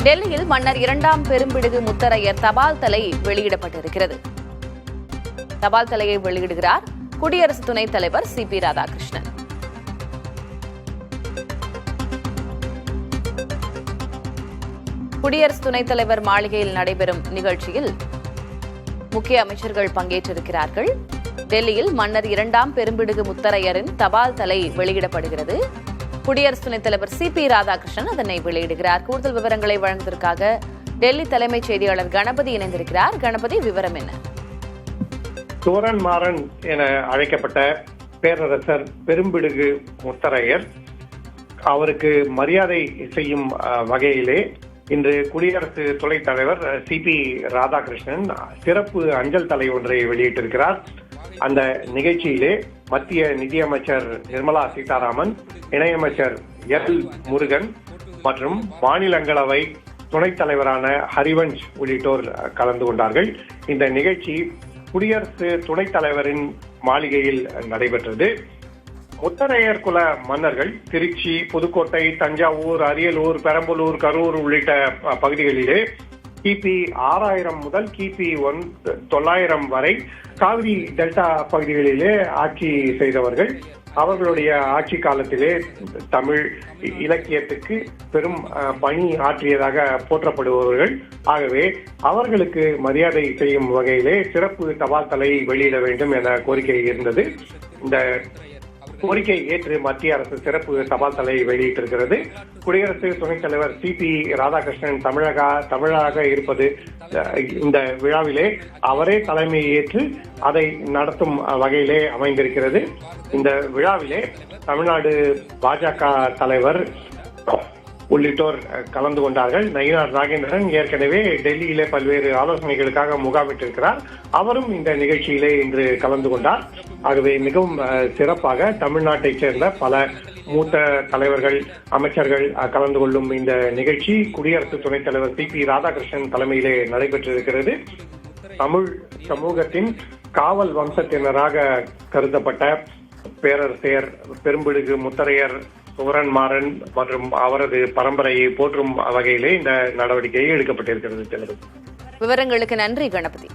டெல்லியில் மன்னர் இரண்டாம் பெரும்பிடுகு முத்தரையர் தபால் தலை வெளியிடப்பட்டிருக்கிறது. தபால் தலையை வெளியிடுகிறார் குடியரசு துணைத் தலைவர் சி.பி. ராதாகிருஷ்ணன். குடியரசு துணைத் தலைவர் மாளிகையில் நடைபெறும் நிகழ்ச்சியில் முக்கிய அமைச்சர்கள் பங்கேற்றிருக்கிறார்கள். டெல்லியில் மன்னர் இரண்டாம் பெரும்பிடுகு முத்தரையரின் தபால் தலை வெளியிடப்படுகிறது. குடியரசு துணைத் தலைவர் சி.பி. ராதாகிருஷ்ணன் அதனை வெளியிடுகிறார். கூடுதல் விவரங்களை வழங்குவதற்காக டெல்லி தலைமைச் செய்தியாளர் கணபதி இணைந்திருக்கிறார். கணபதி, விவரம் என்ன? சோரன் மாறன் என அழைக்கப்பட்ட பேரரசர் பெரும்பிடுகு முத்தரையர், அவருக்கு மரியாதை செய்யும் வகையிலே இன்று குடியரசு துணைத் தலைவர் சி.பி. ராதாகிருஷ்ணன் சிறப்பு அஞ்சல் தலை ஒன்றை வெளியிட்டிருக்கிறார். அந்த நிகழ்ச்சியிலே மத்திய நிதியமைச்சர் நிர்மலா சீதாராமன், இணையமைச்சர் எல். முருகன் மற்றும் மாநிலங்களவை துணைத் தலைவரான ஹரிவன்ஷ் உள்ளிட்டோர் கலந்து கொண்டார்கள். இந்த நிகழ்ச்சி குடியரசு துணைத் தலைவரின் மாளிகையில் நடைபெற்றது. முத்தரையர் குல மன்னர்கள் திருச்சி, புதுக்கோட்டை, தஞ்சாவூர், அரியலூர், பெரம்பலூர், கரூர் உள்ளிட்ட பகுதிகளிலே கிபி 6000 முதல் கிபி 900 வரை காவிரி டெல்டா பகுதிகளிலே ஆட்சி செய்தவர்கள். அவர்களுடைய ஆட்சி காலத்திலே தமிழ் இலக்கியத்துக்கு பெரும் பணி ஆற்றியதாக போற்றப்படுபவர்கள். ஆகவே அவர்களுக்கு மரியாதை செய்யும் வகையிலே சிறப்பு தபால் தலை வெளியிட வேண்டும் என கோரிக்கை இருந்தது. இந்த கோரிக்கை ஏற்று மத்திய அரசு சிறப்பு தபால் தலை வெளியிட்டிருக்கிறது. குடியரசு துணைத் தலைவர் சி.பி. ராதாகிருஷ்ணன் தமிழாக இருப்பது இந்த விழாவிலே அவரே தலைமை ஏற்று அதை நடத்தும் வகையிலே அமைந்திருக்கிறது. இந்த விழாவிலே தமிழ்நாடு பாஜக தலைவர் உள்ளிட்டோர் கலந்து கொண்டார்கள். நயினார் நாகேந்திரன் ஏற்கனவே டெல்லியிலே பல்வேறு ஆலோசனைகளுக்காக முகாமிட்டிருக்கிறார். அவரும் இந்த நிகழ்ச்சியிலே இன்று கலந்து கொண்டார். ஆகவே மிகவும் சிறப்பாக தமிழ்நாட்டைச் சேர்ந்த பல மூத்த தலைவர்கள், அமைச்சர்கள் கலந்து கொள்ளும் இந்த நிகழ்ச்சி குடியரசு துணைத் தலைவர் சி.பி. ராதாகிருஷ்ணன் தலைமையிலே நடைபெற்றிருக்கிறது. தமிழ் சமூகத்தின் காவல் வம்சத்தினராக கருதப்பட்ட பேரரசர் பெரும்பிடுகு முத்தரையர் சோரன் மாறன் மற்றும் அவரது பரம்பரையை போற்றும் வகையிலே இந்த நடவடிக்கை எடுக்கப்பட்டிருக்கிறது. விவரங்களுக்கு நன்றி கணபதி.